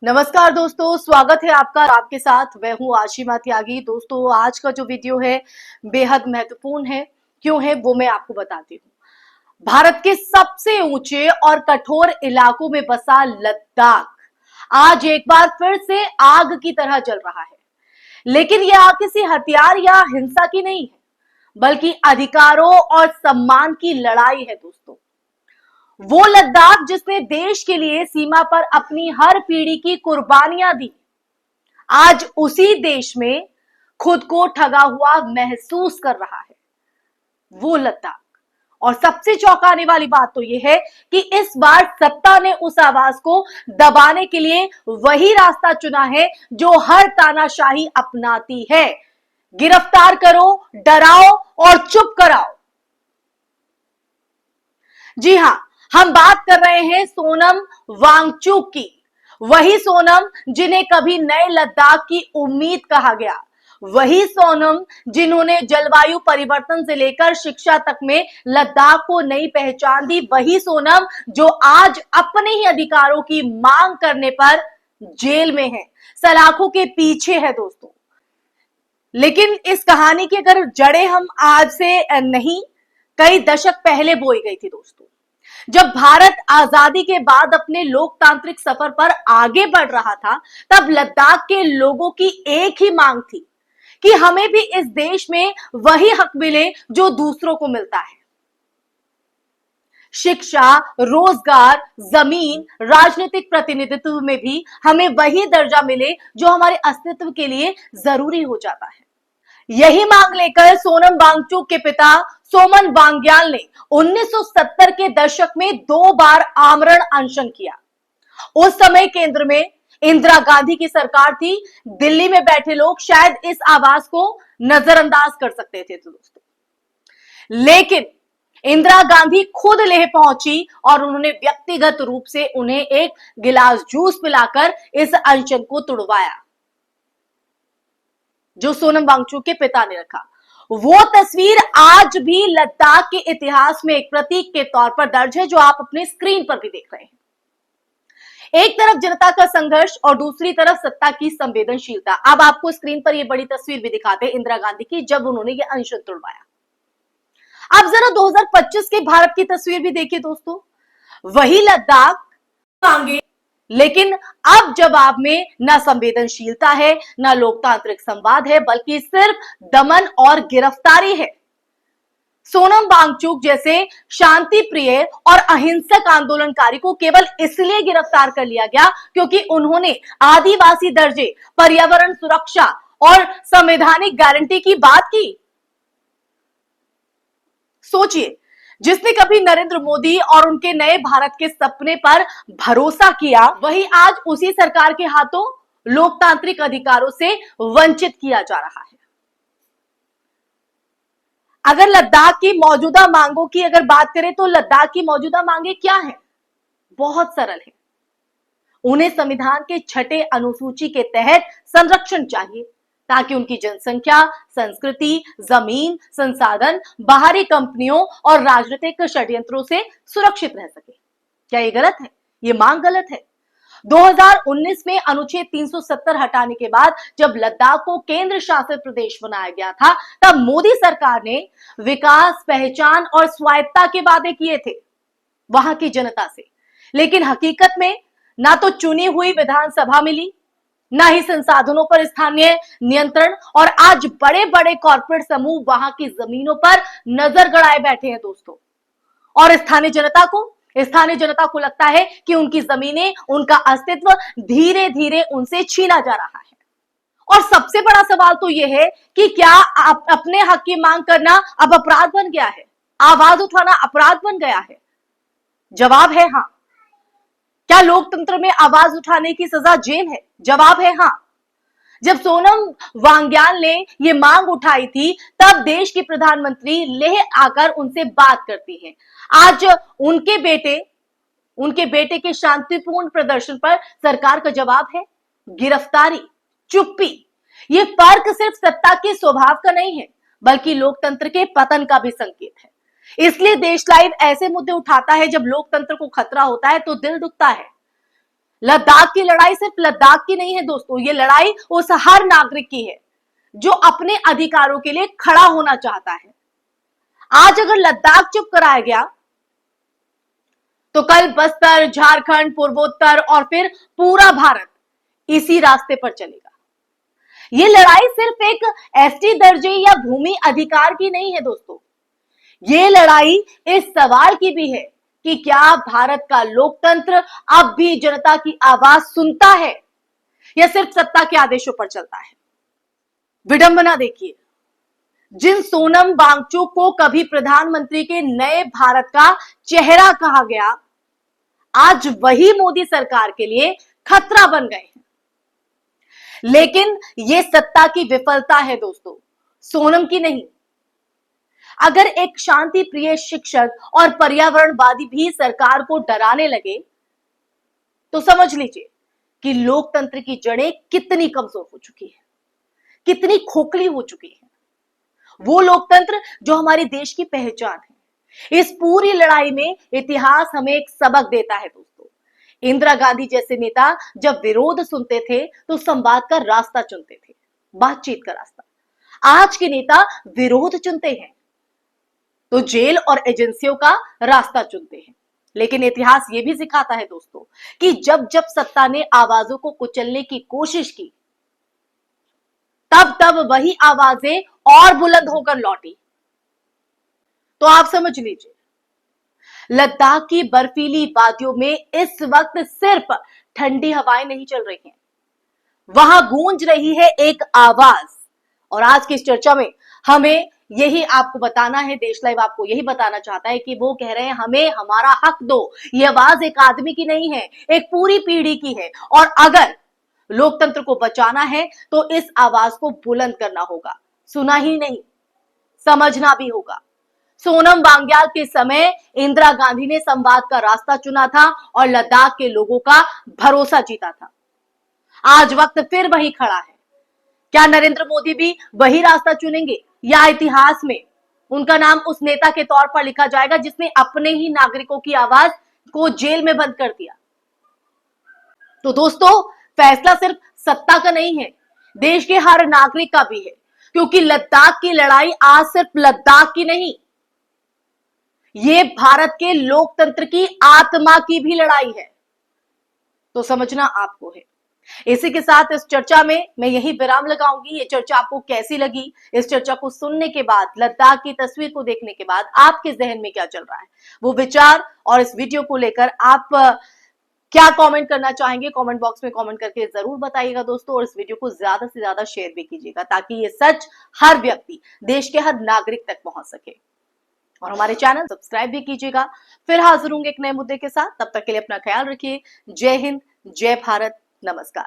नमस्कार दोस्तों, स्वागत है आपका। आपके साथ मैं हूं आशिमा त्यागी। दोस्तों, आज का जो वीडियो है बेहद महत्वपूर्ण है। क्यों है वो मैं आपको बताती हूँ। भारत के सबसे ऊंचे और कठोर इलाकों में बसा लद्दाख आज एक बार फिर से आग की तरह जल रहा है। लेकिन यह आग किसी हथियार या हिंसा की नहीं है, बल्कि अधिकारों और सम्मान की लड़ाई है। दोस्तों, वो लद्दाख जिसने देश के लिए सीमा पर अपनी हर पीढ़ी की कुर्बानियां दी, आज उसी देश में खुद को ठगा हुआ महसूस कर रहा है। वो लद्दाख। और सबसे चौंकाने वाली बात तो यह है कि इस बार सत्ता ने उस आवाज को दबाने के लिए वही रास्ता चुना है जो हर तानाशाही अपनाती है। गिरफ्तार करो, डराओ और चुप कराओ। जी हां, हम बात कर रहे हैं सोनम वांगचुक की। वही सोनम जिन्हें कभी नए लद्दाख की उम्मीद कहा गया, वही सोनम जिन्होंने जलवायु परिवर्तन से लेकर शिक्षा तक में लद्दाख को नई पहचान दी, वही सोनम जो आज अपने ही अधिकारों की मांग करने पर जेल में है, सलाखों के पीछे है। दोस्तों, लेकिन इस कहानी की अगर जड़ें हम आज से नहीं, कई दशक पहले बोई गई थी। दोस्तों, जब भारत आजादी के बाद अपने लोकतांत्रिक सफर पर आगे बढ़ रहा था, तब लद्दाख के लोगों की एक ही मांग थी कि हमें भी इस देश में वही हक मिले जो दूसरों को मिलता है। शिक्षा, रोजगार, जमीन, राजनीतिक प्रतिनिधित्व में भी हमें वही दर्जा मिले जो हमारे अस्तित्व के लिए जरूरी हो जाता है। यही मांग लेकर सोनम वांगचुक के पिता सोमन वांग्याल ने 1970 के दशक में 2 बार आमरण अनशन किया। उस समय केंद्र में इंदिरा गांधी की सरकार थी। दिल्ली में बैठे लोग शायद इस आवाज को नजरअंदाज कर सकते थे। तो दोस्तों, लेकिन इंदिरा गांधी खुद लेह पहुंची और उन्होंने व्यक्तिगत रूप से उन्हें एक गिलास जूस पिलाकर इस अनशन को तुड़वाया जो सोनम वांगचुक के पिता ने रखा। वो तस्वीर आज भी लद्दाख के इतिहास में एक प्रतीक के तौर पर दर्ज है, जो आप अपने स्क्रीन पर भी देख रहे हैं। एक तरफ जनता का संघर्ष और दूसरी तरफ सत्ता की संवेदनशीलता। अब आपको स्क्रीन पर यह बड़ी तस्वीर भी दिखाते हैं इंदिरा गांधी की, जब उन्होंने ये अनशन तुड़वाया। अब जरा 2025 के भारत की तस्वीर भी देखिए। दोस्तों, वही लद्दाख मांगे, लेकिन अब जवाब में न संवेदनशीलता है, न लोकतांत्रिक संवाद है, बल्कि सिर्फ दमन और गिरफ्तारी है। सोनम वांगचुक जैसे शांति प्रिय और अहिंसक आंदोलनकारी को केवल इसलिए गिरफ्तार कर लिया गया क्योंकि उन्होंने आदिवासी दर्जे, पर्यावरण सुरक्षा और संवैधानिक गारंटी की बात की। सोचिए, जिसने कभी नरेंद्र मोदी और उनके नए भारत के सपने पर भरोसा किया, वही आज उसी सरकार के हाथों लोकतांत्रिक अधिकारों से वंचित किया जा रहा है। अगर लद्दाख की मौजूदा मांगों की अगर बात करें तो लद्दाख की मौजूदा मांगे क्या है? बहुत सरल है। उन्हें संविधान के 6 अनुसूची के तहत संरक्षण चाहिए ताकि उनकी जनसंख्या, संस्कृति, जमीन, संसाधन बाहरी कंपनियों और राजनीतिक षड्यंत्रों से सुरक्षित रह सके। क्या ये गलत है? ये मांग गलत है। 2019 में अनुच्छेद 370 हटाने के बाद जब लद्दाख को केंद्र शासित प्रदेश बनाया गया था, तब मोदी सरकार ने विकास, पहचान और स्वायत्तता के वादे किए थे वहां की जनता से। लेकिन हकीकत में ना तो चुनी हुई विधानसभा मिली, ना ही संसाधनों पर स्थानीय नियंत्रण, और आज बड़े बड़े कॉर्पोरेट समूह वहां की जमीनों पर नजर गड़ाए बैठे हैं। दोस्तों, और स्थानीय जनता को लगता है कि उनकी जमीनें, उनका अस्तित्व धीरे धीरे उनसे छीना जा रहा है। और सबसे बड़ा सवाल तो यह है कि क्या अपने हक की मांग करना अब अपराध बन गया है? आवाज उठाना अपराध बन गया है? जवाब है हां। क्या लोकतंत्र में आवाज उठाने की सजा जेल है? जवाब है हां। जब सोनम वांग्याल ने ये मांग उठाई थी, तब देश की प्रधानमंत्री लेह आकर उनसे बात करती हैं। आज उनके बेटे के शांतिपूर्ण प्रदर्शन पर सरकार का जवाब है गिरफ्तारी, चुप्पी। ये फर्क सिर्फ सत्ता के स्वभाव का नहीं है, बल्कि लोकतंत्र के पतन का भी संकेत है। इसलिए देश लाइव ऐसे मुद्दे उठाता है जब लोकतंत्र को खतरा होता है तो दिल दुखता है। लद्दाख की लड़ाई सिर्फ लद्दाख की नहीं है दोस्तों, ये लड़ाई उस हर नागरिक की है जो अपने अधिकारों के लिए खड़ा होना चाहता है। आज अगर लद्दाख चुप कराया गया तो कल बस्तर, झारखंड, पूर्वोत्तर और फिर पूरा भारत इसी रास्ते पर चलेगा। ये लड़ाई सिर्फ एक एसटी दर्जे या भूमि अधिकार की नहीं है दोस्तों, ये लड़ाई इस सवाल की भी है कि क्या भारत का लोकतंत्र अब भी जनता की आवाज सुनता है या सिर्फ सत्ता के आदेशों पर चलता है। विडंबना देखिए, जिन सोनम वांगचुक को कभी प्रधानमंत्री के नए भारत का चेहरा कहा गया, आज वही मोदी सरकार के लिए खतरा बन गए हैं। लेकिन यह सत्ता की विफलता है दोस्तों, सोनम की नहीं। अगर एक शांति प्रिय शिक्षक और पर्यावरणवादी भी सरकार को डराने लगे तो समझ लीजिए कि लोकतंत्र की जड़ें कितनी कमजोर हो चुकी है, कितनी खोखली हो चुकी है। वो लोकतंत्र जो हमारे देश की पहचान है। इस पूरी लड़ाई में इतिहास हमें एक सबक देता है दोस्तों। इंदिरा गांधी जैसे नेता जब विरोध सुनते थे तो संवाद का रास्ता चुनते थे, बातचीत का रास्ता। आज के नेता विरोध चुनते हैं तो जेल और एजेंसियों का रास्ता चुनते हैं। लेकिन इतिहास यह भी सिखाता है दोस्तों कि जब जब सत्ता ने आवाजों को कुचलने की कोशिश की, तब तब वही आवाजें और बुलंद होकर लौटी। तो आप समझ लीजिए, लद्दाख की बर्फीली वादियों में इस वक्त सिर्फ ठंडी हवाएं नहीं चल रही हैं, वहां गूंज रही है एक आवाज। और आज की इस चर्चा में हमें यही आपको बताना है, देश लाइव आपको यही बताना चाहता है कि वो कह रहे हैं हमें हमारा हक दो। ये आवाज एक आदमी की नहीं है, एक पूरी पीढ़ी की है। और अगर लोकतंत्र को बचाना है तो इस आवाज को बुलंद करना होगा, सुना ही नहीं समझना भी होगा। सोनम वांग्याल के समय इंदिरा गांधी ने संवाद का रास्ता चुना था और लद्दाख के लोगों का भरोसा जीता था। आज वक्त फिर वही खड़ा है। क्या नरेंद्र मोदी भी वही रास्ता चुनेंगे या इतिहास में उनका नाम उस नेता के तौर पर लिखा जाएगा जिसने अपने ही नागरिकों की आवाज को जेल में बंद कर दिया? तो दोस्तों, फैसला सिर्फ सत्ता का नहीं है, देश के हर नागरिक का भी है। क्योंकि लद्दाख की लड़ाई आज सिर्फ लद्दाख की नहीं, ये भारत के लोकतंत्र की आत्मा की भी लड़ाई है। तो समझना आपको है। इसी के साथ इस चर्चा में मैं यही विराम लगाऊंगी। ये चर्चा आपको कैसी लगी? इस चर्चा को सुनने के बाद, लद्दाख की तस्वीर को देखने के बाद आपके जहन में क्या चल रहा है, वो विचार और इस वीडियो को लेकर आप क्या कमेंट करना चाहेंगे, कमेंट बॉक्स में कमेंट करके जरूर बताइएगा दोस्तों। और इस वीडियो को ज्यादा से ज्यादा शेयर भी कीजिएगा ताकि ये सच हर व्यक्ति, देश के हर नागरिक तक पहुंच सके। और हमारे चैनल सब्सक्राइब भी कीजिएगा। फिर हाजिर होंगे एक नए मुद्दे के साथ, तब तक के लिए अपना ख्याल रखिए। जय हिंद, जय भारत, नमस्कार।